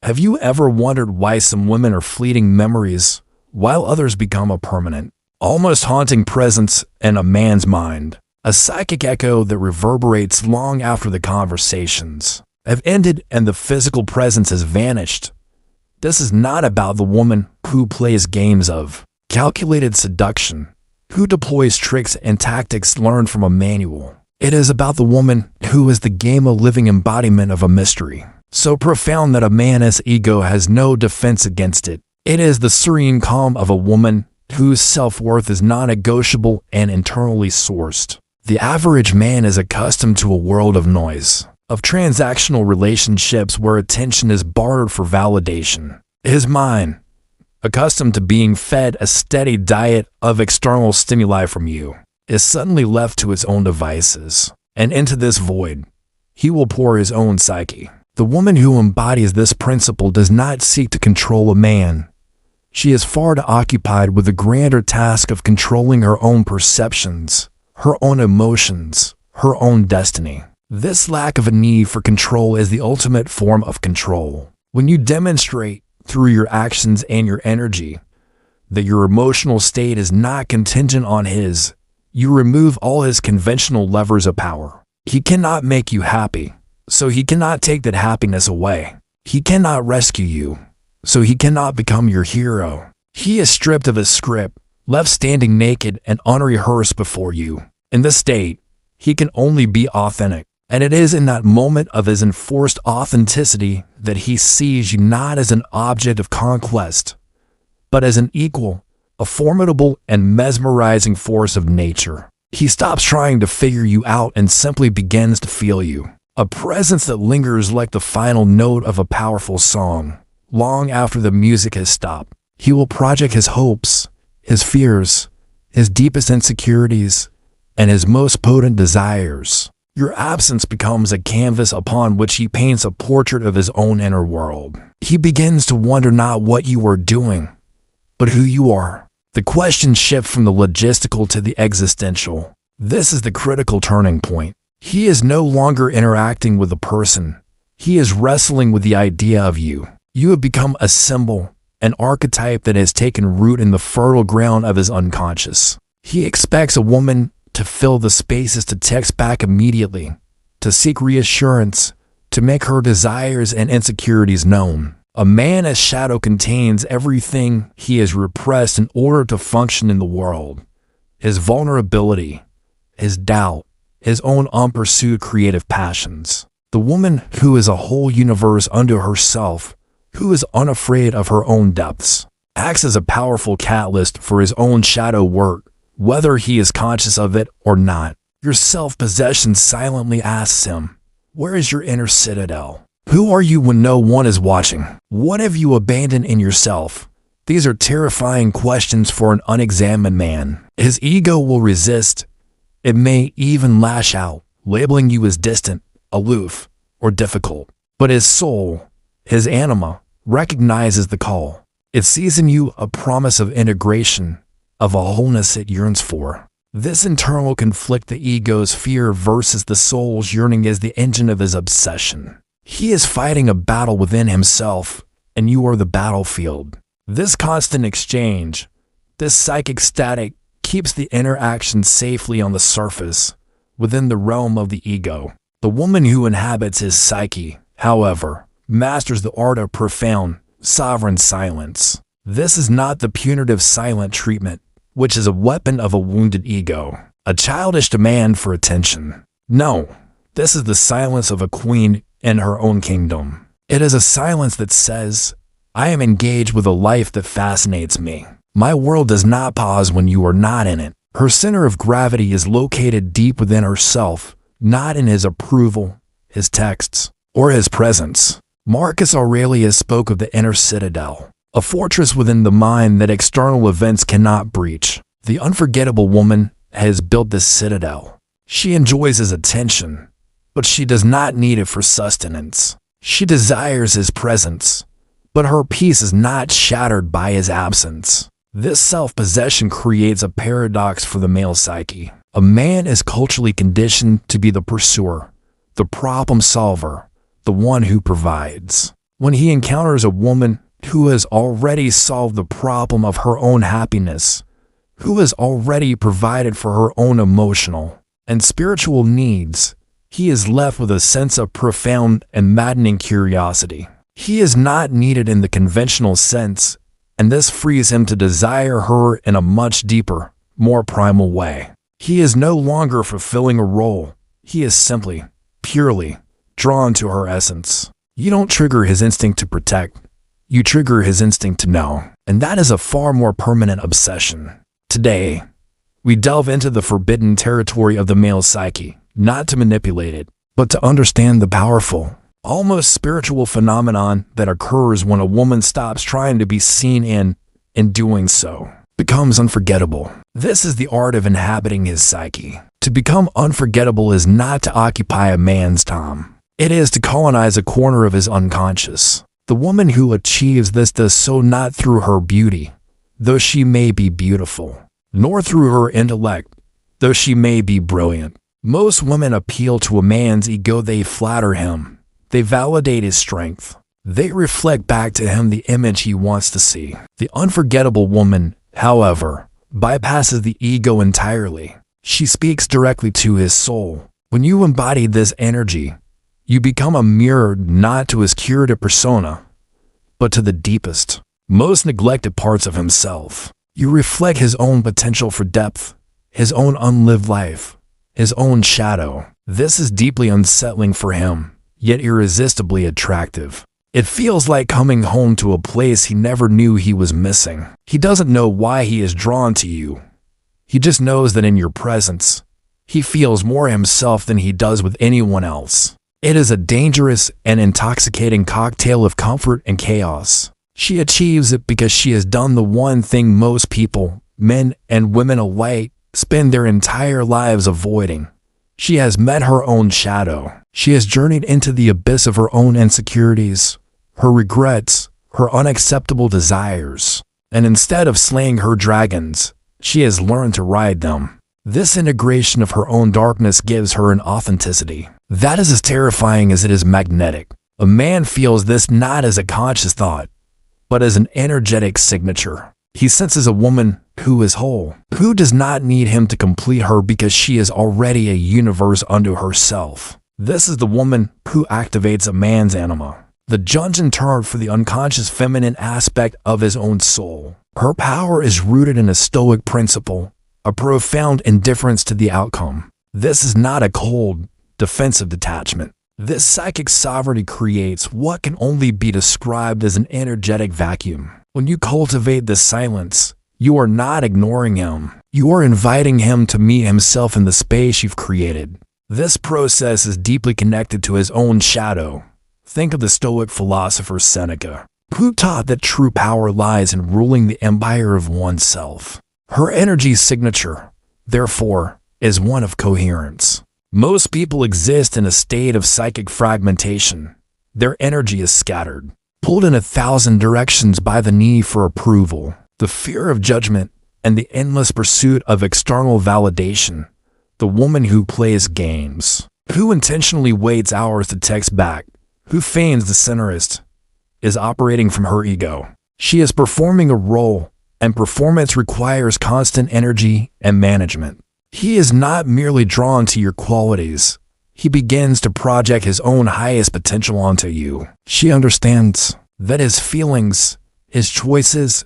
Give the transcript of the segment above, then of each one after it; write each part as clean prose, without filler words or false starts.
Have you ever wondered why some women are fleeting memories while others become a permanent, almost haunting presence in a man's mind? A psychic echo that reverberates long after the conversations have ended and the physical presence has vanished. This is not about the woman who plays games of calculated seduction, who deploys tricks and tactics learned from a manual. It is about the woman who is the game-a-living embodiment of a mystery, so profound that a man's ego has no defense against it. It is the serene calm of a woman whose self-worth is non-negotiable and internally sourced. The average man is accustomed to a world of noise, of transactional relationships where attention is bartered for validation. His mind, accustomed to being fed a steady diet of external stimuli from you, is suddenly left to its own devices, and into this void, he will pour his own psyche. The woman who embodies this principle does not seek to control a man. She is far too occupied with the grander task of controlling her own perceptions, her own emotions, her own destiny. This lack of a need for control is the ultimate form of control. When you demonstrate through your actions and your energy that your emotional state is not contingent on his, you remove all his conventional levers of power. He cannot make you happy, so he cannot take that happiness away. He cannot rescue you, so he cannot become your hero. He is stripped of his script, left standing naked and unrehearsed before you. In this state, he can only be authentic, and it is in that moment of his enforced authenticity that he sees you not as an object of conquest, but as an equal, a formidable and mesmerizing force of nature. He stops trying to figure you out and simply begins to feel you, a presence that lingers like the final note of a powerful song. Long after the music has stopped, he will project his hopes, his fears, his deepest insecurities, and his most potent desires. Your absence becomes a canvas upon which he paints a portrait of his own inner world. He begins to wonder not what you are doing, but who you are. The questions shift from the logistical to the existential. This is the critical turning point. He is no longer interacting with a person. He is wrestling with the idea of you. You have become a symbol, an archetype that has taken root in the fertile ground of his unconscious. He expects a woman to fill the spaces, to text back immediately, to seek reassurance, to make her desires and insecurities known. A man as shadow contains everything he has repressed in order to function in the world. His vulnerability, his doubt, his own unpursued creative passions. The woman who is a whole universe unto herself, who is unafraid of her own depths, acts as a powerful catalyst for his own shadow work, whether he is conscious of it or not. Your self-possession silently asks him, where is your inner citadel? Who are you when no one is watching? What have you abandoned in yourself? These are terrifying questions for an unexamined man. His ego will resist. It may even lash out, labeling you as distant, aloof, or difficult. But his soul, his anima, recognizes the call. It sees in you a promise of integration, of a wholeness it yearns for. This internal conflict, the ego's fear versus the soul's yearning, is the engine of his obsession. He is fighting a battle within himself, and you are the battlefield. This constant exchange, this psychic static, keeps the interaction safely on the surface, within the realm of the ego. The woman who inhabits his psyche, however, masters the art of profound, sovereign silence. This is not the punitive silent treatment, which is a weapon of a wounded ego, a childish demand for attention. No, this is the silence of a queen in her own kingdom. It is a silence that says, I am engaged with a life that fascinates me. My world does not pause when you are not in it. Her center of gravity is located deep within herself, not in his approval, his texts, or his presence. Marcus Aurelius spoke of the inner citadel, a fortress within the mind that external events cannot breach. The unforgettable woman has built this citadel. She enjoys his attention, but she does not need it for sustenance. She desires his presence, but her peace is not shattered by his absence. This self-possession creates a paradox for the male psyche. A man is culturally conditioned to be the pursuer, the problem solver, the one who provides. When he encounters a woman who has already solved the problem of her own happiness, who has already provided for her own emotional and spiritual needs, he is left with a sense of profound and maddening curiosity. He is not needed in the conventional sense, and this frees him to desire her in a much deeper, more primal way. He is no longer fulfilling a role. He is simply, purely, drawn to her essence. You don't trigger his instinct to protect. You trigger his instinct to know. And that is a far more permanent obsession. Today, we delve into the forbidden territory of the male psyche, not to manipulate it, but to understand the powerful, almost spiritual phenomenon that occurs when a woman stops trying to be seen and, in doing so, becomes unforgettable. This is the art of inhabiting his psyche. To become unforgettable is not to occupy a man's time. It is to colonize a corner of his unconscious. The woman who achieves this does so not through her beauty, though she may be beautiful, nor through her intellect, though she may be brilliant. Most women appeal to a man's ego. They flatter him. They validate his strength. They reflect back to him the image he wants to see. The unforgettable woman, however, bypasses the ego entirely. She speaks directly to his soul. When you embody this energy, you become a mirror not to his curative persona, but to the deepest, most neglected parts of himself. You reflect his own potential for depth, his own unlived life, his own shadow. This is deeply unsettling for him, yet irresistibly attractive. It feels like coming home to a place he never knew he was missing. He doesn't know why he is drawn to you. He just knows that in your presence, he feels more himself than he does with anyone else. It is a dangerous and intoxicating cocktail of comfort and chaos. She achieves it because she has done the one thing most people, men and women alike, spend their entire lives avoiding. She has met her own shadow. She has journeyed into the abyss of her own insecurities, her regrets, her unacceptable desires. And instead of slaying her dragons, she has learned to ride them. This integration of her own darkness gives her an authenticity that is as terrifying as it is magnetic. A man feels this not as a conscious thought, but as an energetic signature. He senses a woman who is whole, who does not need him to complete her because she is already a universe unto herself. This is the woman who activates a man's anima, the Jungian term for the unconscious feminine aspect of his own soul. Her power is rooted in a stoic principle, a profound indifference to the outcome. This is not a cold, defensive detachment. This psychic sovereignty creates what can only be described as an energetic vacuum. When you cultivate this silence, you are not ignoring him. You are inviting him to meet himself in the space you've created. This process is deeply connected to his own shadow. Think of the Stoic philosopher Seneca, who taught that true power lies in ruling the empire of oneself. Her energy signature, therefore, is one of coherence. Most people exist in a state of psychic fragmentation. Their energy is scattered, pulled in 1,000 directions by the need for approval, the fear of judgment, and the endless pursuit of external validation. The woman who plays games, who intentionally waits hours to text back, who feigns the centerist, is operating from her ego. She is performing a role, and performance requires constant energy and management. He is not merely drawn to your qualities. He begins to project his own highest potential onto you. She understands that his feelings, his choices,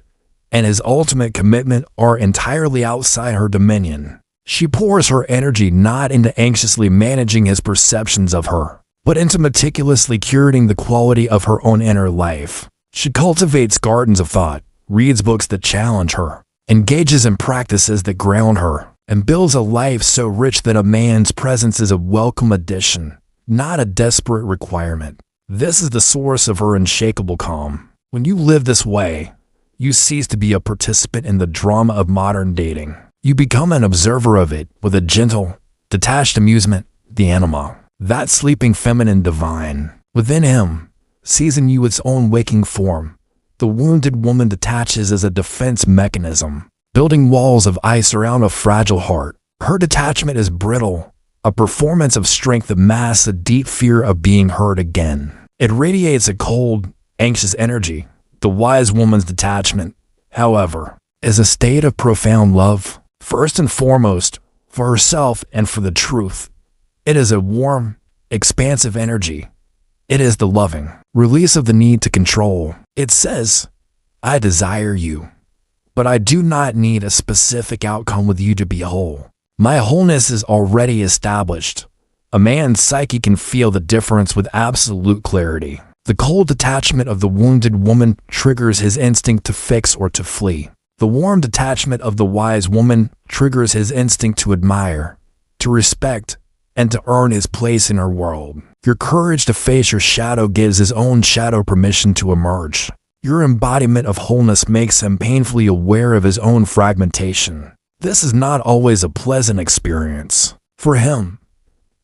and his ultimate commitment are entirely outside her dominion. She pours her energy not into anxiously managing his perceptions of her, but into meticulously curating the quality of her own inner life. She cultivates gardens of thought, reads books that challenge her, engages in practices that ground her, and builds a life so rich that a man's presence is a welcome addition, not a desperate requirement. This is the source of her unshakable calm. When you live this way, you cease to be a participant in the drama of modern dating. You become an observer of it with a gentle, detached amusement, the Anima, that sleeping feminine divine. Within him, seizing you its own waking form, the wounded woman detaches as a defense mechanism, building walls of ice around a fragile heart. Her detachment is brittle, a performance of strength that masks a deep fear of being hurt again. It radiates a cold, anxious energy. The wise woman's detachment, however, is a state of profound love, first and foremost, for herself and for the truth. It is a warm, expansive energy. It is the loving release of the need to control. It says, I desire you, but I do not need a specific outcome with you to be whole. My wholeness is already established. A man's psyche can feel the difference with absolute clarity. The cold detachment of the wounded woman triggers his instinct to fix or to flee. The warm detachment of the wise woman triggers his instinct to admire, to respect, and to earn his place in her world. Your courage to face your shadow gives his own shadow permission to emerge. Your embodiment of wholeness makes him painfully aware of his own fragmentation. This is not always a pleasant experience. For him,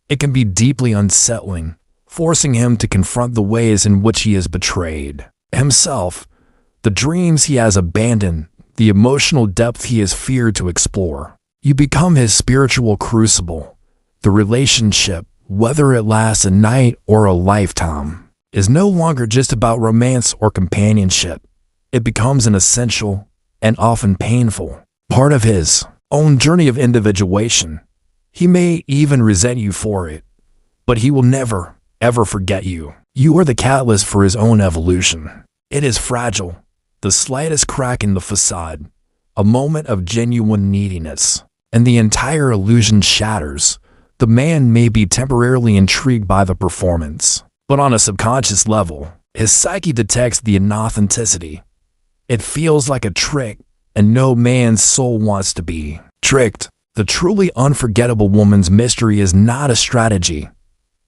it can be deeply unsettling, forcing him to confront the ways in which he has betrayed himself, the dreams he has abandoned, the emotional depth he has feared to explore. You become his spiritual crucible. The relationship, whether it lasts a night or a lifetime, is no longer just about romance or companionship. It becomes an essential, and often painful, part of his own journey of individuation. He may even resent you for it, but he will never, ever forget you. You are the catalyst for his own evolution. It is fragile, the slightest crack in the facade, a moment of genuine neediness, and the entire illusion shatters. The man may be temporarily intrigued by the performance, but on a subconscious level, his psyche detects the inauthenticity. It feels like a trick, and no man's soul wants to be tricked. The truly unforgettable woman's mystery is not a strategy.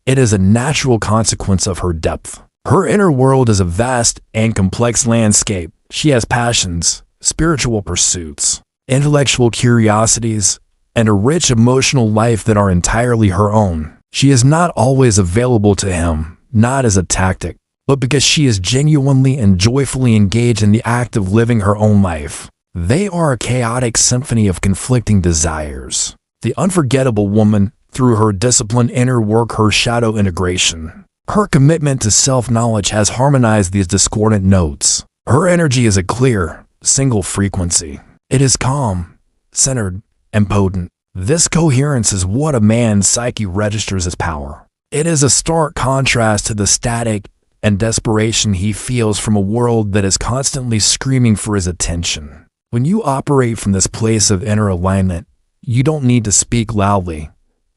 It is a natural consequence of her depth. Her inner world is a vast and complex landscape. She has passions, spiritual pursuits, intellectual curiosities, and a rich emotional life that are entirely her own. She is not always available to him, not as a tactic, but because she is genuinely and joyfully engaged in the act of living her own life. They are a chaotic symphony of conflicting desires. The unforgettable woman, through her disciplined inner work, her shadow integration, her commitment to self-knowledge has harmonized these discordant notes. Her energy is a clear, single frequency. It is calm, centered, and potent. This coherence is what a man's psyche registers as power. It is a stark contrast to the static and desperation he feels from a world that is constantly screaming for his attention. When you operate from this place of inner alignment, you don't need to speak loudly.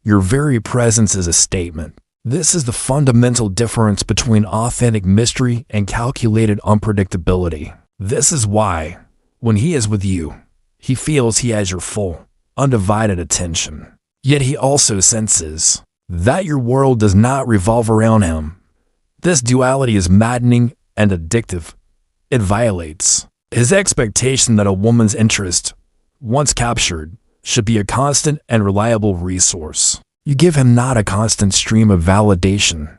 Your very presence is a statement. This is the fundamental difference between authentic mystery and calculated unpredictability. This is why, when he is with you, he feels he has your full, undivided attention. Yet he also senses that your world does not revolve around him. This duality is maddening and addictive. It violates his expectation that a woman's interest, once captured, should be a constant and reliable resource. You give him not a constant stream of validation,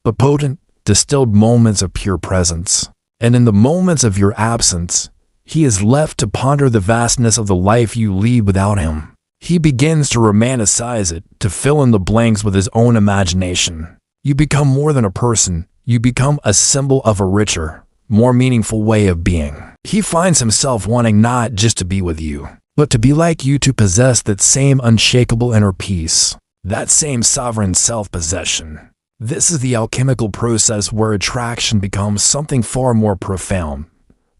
but potent, distilled moments of pure presence. And in the moments of your absence, he is left to ponder the vastness of the life you lead without him. He begins to romanticize it, to fill in the blanks with his own imagination. You become more than a person. You become a symbol of a richer, more meaningful way of being. He finds himself wanting not just to be with you, but to be like you, to possess that same unshakable inner peace, that same sovereign self-possession. This is the alchemical process where attraction becomes something far more profound.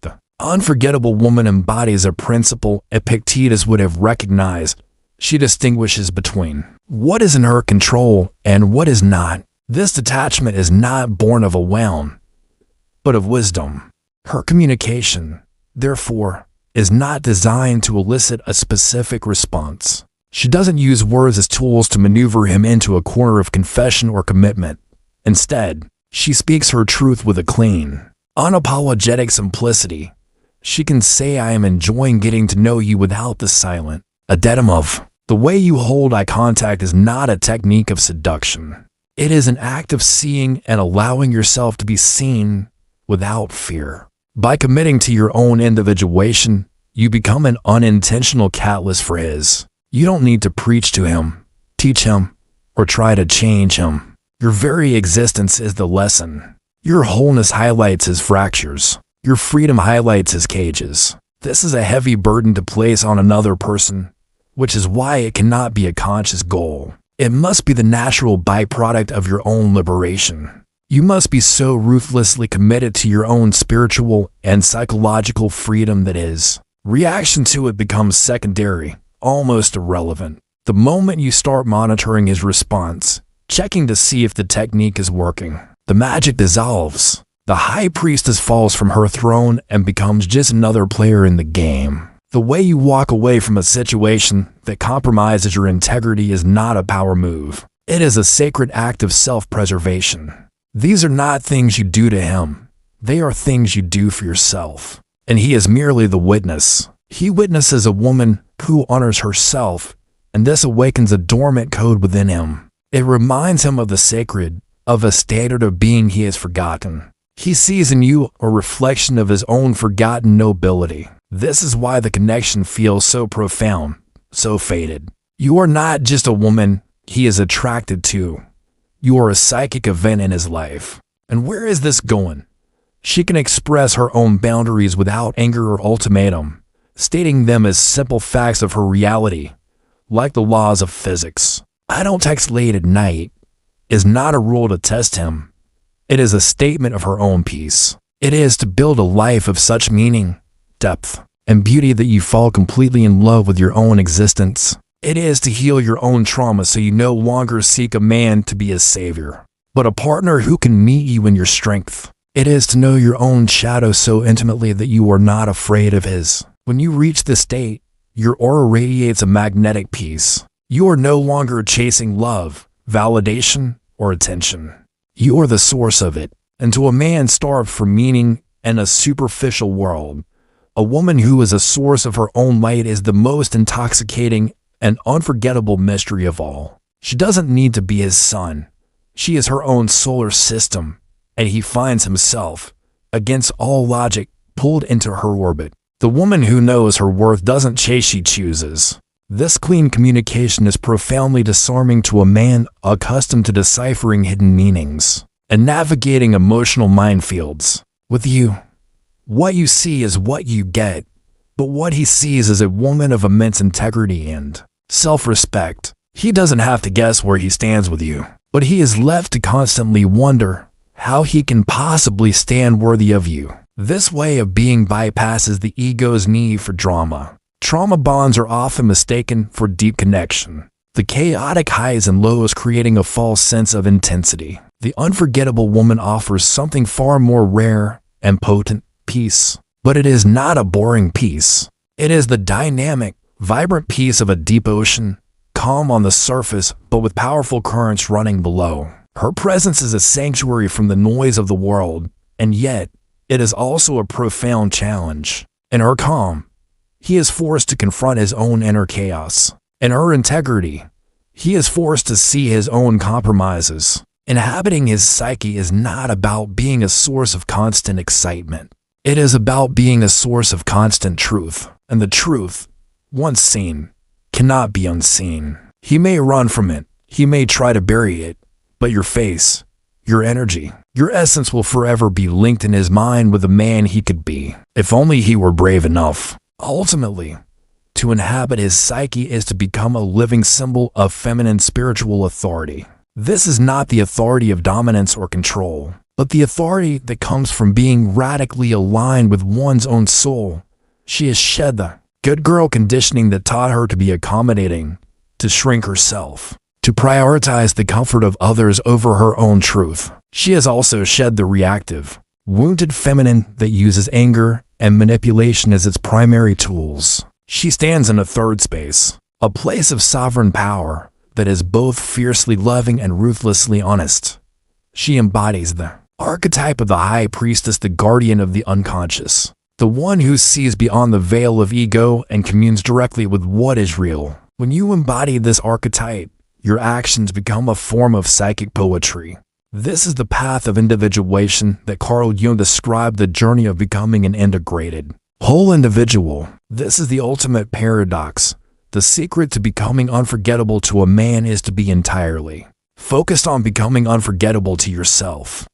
The unforgettable woman embodies a principle Epictetus would have recognized. She distinguishes between what is in her control and what is not. This detachment is not born of a wound, but of wisdom. Her communication, therefore, is not designed to elicit a specific response. She doesn't use words as tools to maneuver him into a corner of confession or commitment. Instead, she speaks her truth with a clean, unapologetic simplicity. She can say, I am enjoying getting to know you, without the silent addendum of, the way you hold eye contact is not a technique of seduction. It is an act of seeing and allowing yourself to be seen without fear. By committing to your own individuation, you become an unintentional catalyst for his. You don't need to preach to him, teach him, or try to change him. Your very existence is the lesson. Your wholeness highlights his fractures. Your freedom highlights his cages. This is a heavy burden to place on another person, which is why it cannot be a conscious goal. It must be the natural byproduct of your own liberation. You must be so ruthlessly committed to your own spiritual and psychological freedom that his reaction to it becomes secondary, almost irrelevant. The moment you start monitoring his response, checking to see if the technique is working, the magic dissolves. The high priestess falls from her throne and becomes just another player in the game. The way you walk away from a situation that compromises your integrity is not a power move. It is a sacred act of self-preservation. These are not things you do to him. They are things you do for yourself. And he is merely the witness. He witnesses a woman who honors herself, and this awakens a dormant code within him. It reminds him of the sacred, of a standard of being he has forgotten. He sees in you a reflection of his own forgotten nobility. This is why the connection feels so profound, so fated. You are not just a woman he is attracted to. You are a psychic event in his life. And where is this going? She can express her own boundaries without anger or ultimatum, stating them as simple facts of her reality, like the laws of physics. I don't text late at night is not a rule to test him. It is a statement of her own peace. It is to build a life of such meaning, depth, and beauty that you fall completely in love with your own existence. It is to heal your own trauma so you no longer seek a man to be a savior, but a partner who can meet you in your strength. It is to know your own shadow so intimately that you are not afraid of his. When you reach this state, your aura radiates a magnetic peace. You are no longer chasing love, validation, or attention. You are the source of it. And to a man starved for meaning and a superficial world, a woman who is a source of her own light is the most intoxicating and unforgettable mystery of all. She doesn't need to be his sun. She is her own solar system, and he finds himself, against all logic, pulled into her orbit. The woman who knows her worth doesn't chase, she chooses. This clean communication is profoundly disarming to a man accustomed to deciphering hidden meanings and navigating emotional minefields. With you, what you see is what you get, but what he sees is a woman of immense integrity and self-respect. He doesn't have to guess where he stands with you, but he is left to constantly wonder how he can possibly stand worthy of you. This way of being bypasses the ego's need for drama. Trauma bonds are often mistaken for deep connection. The chaotic highs and lows creating a false sense of intensity. The unforgettable woman offers something far more rare and potent, peace. But it is not a boring peace. It is the dynamic, vibrant peace of a deep ocean, calm on the surface but with powerful currents running below. Her presence is a sanctuary from the noise of the world, and yet it is also a profound challenge. In her calm, he is forced to confront his own inner chaos. In her integrity, he is forced to see his own compromises. Inhabiting his psyche is not about being a source of constant excitement. It is about being a source of constant truth. And the truth, once seen, cannot be unseen. He may run from it. He may try to bury it. But your face, your energy, your essence will forever be linked in his mind with the man he could be, if only he were brave enough. Ultimately, to inhabit his psyche is to become a living symbol of feminine spiritual authority. This is not the authority of dominance or control, but the authority that comes from being radically aligned with one's own soul. She has shed the good girl conditioning that taught her to be accommodating, to shrink herself, to prioritize the comfort of others over her own truth. She has also shed the reactive, wounded feminine that uses anger and manipulation as its primary tools. She stands in a third space, a place of sovereign power that is both fiercely loving and ruthlessly honest. She embodies the archetype of the high priestess, the guardian of the unconscious, the one who sees beyond the veil of ego and communes directly with what is real. When you embody this archetype, your actions become a form of psychic poetry. This is the path of individuation that Carl Jung described, the journey of becoming an integrated, whole individual. This is the ultimate paradox. The secret to becoming unforgettable to a man is to be entirely focused on becoming unforgettable to yourself.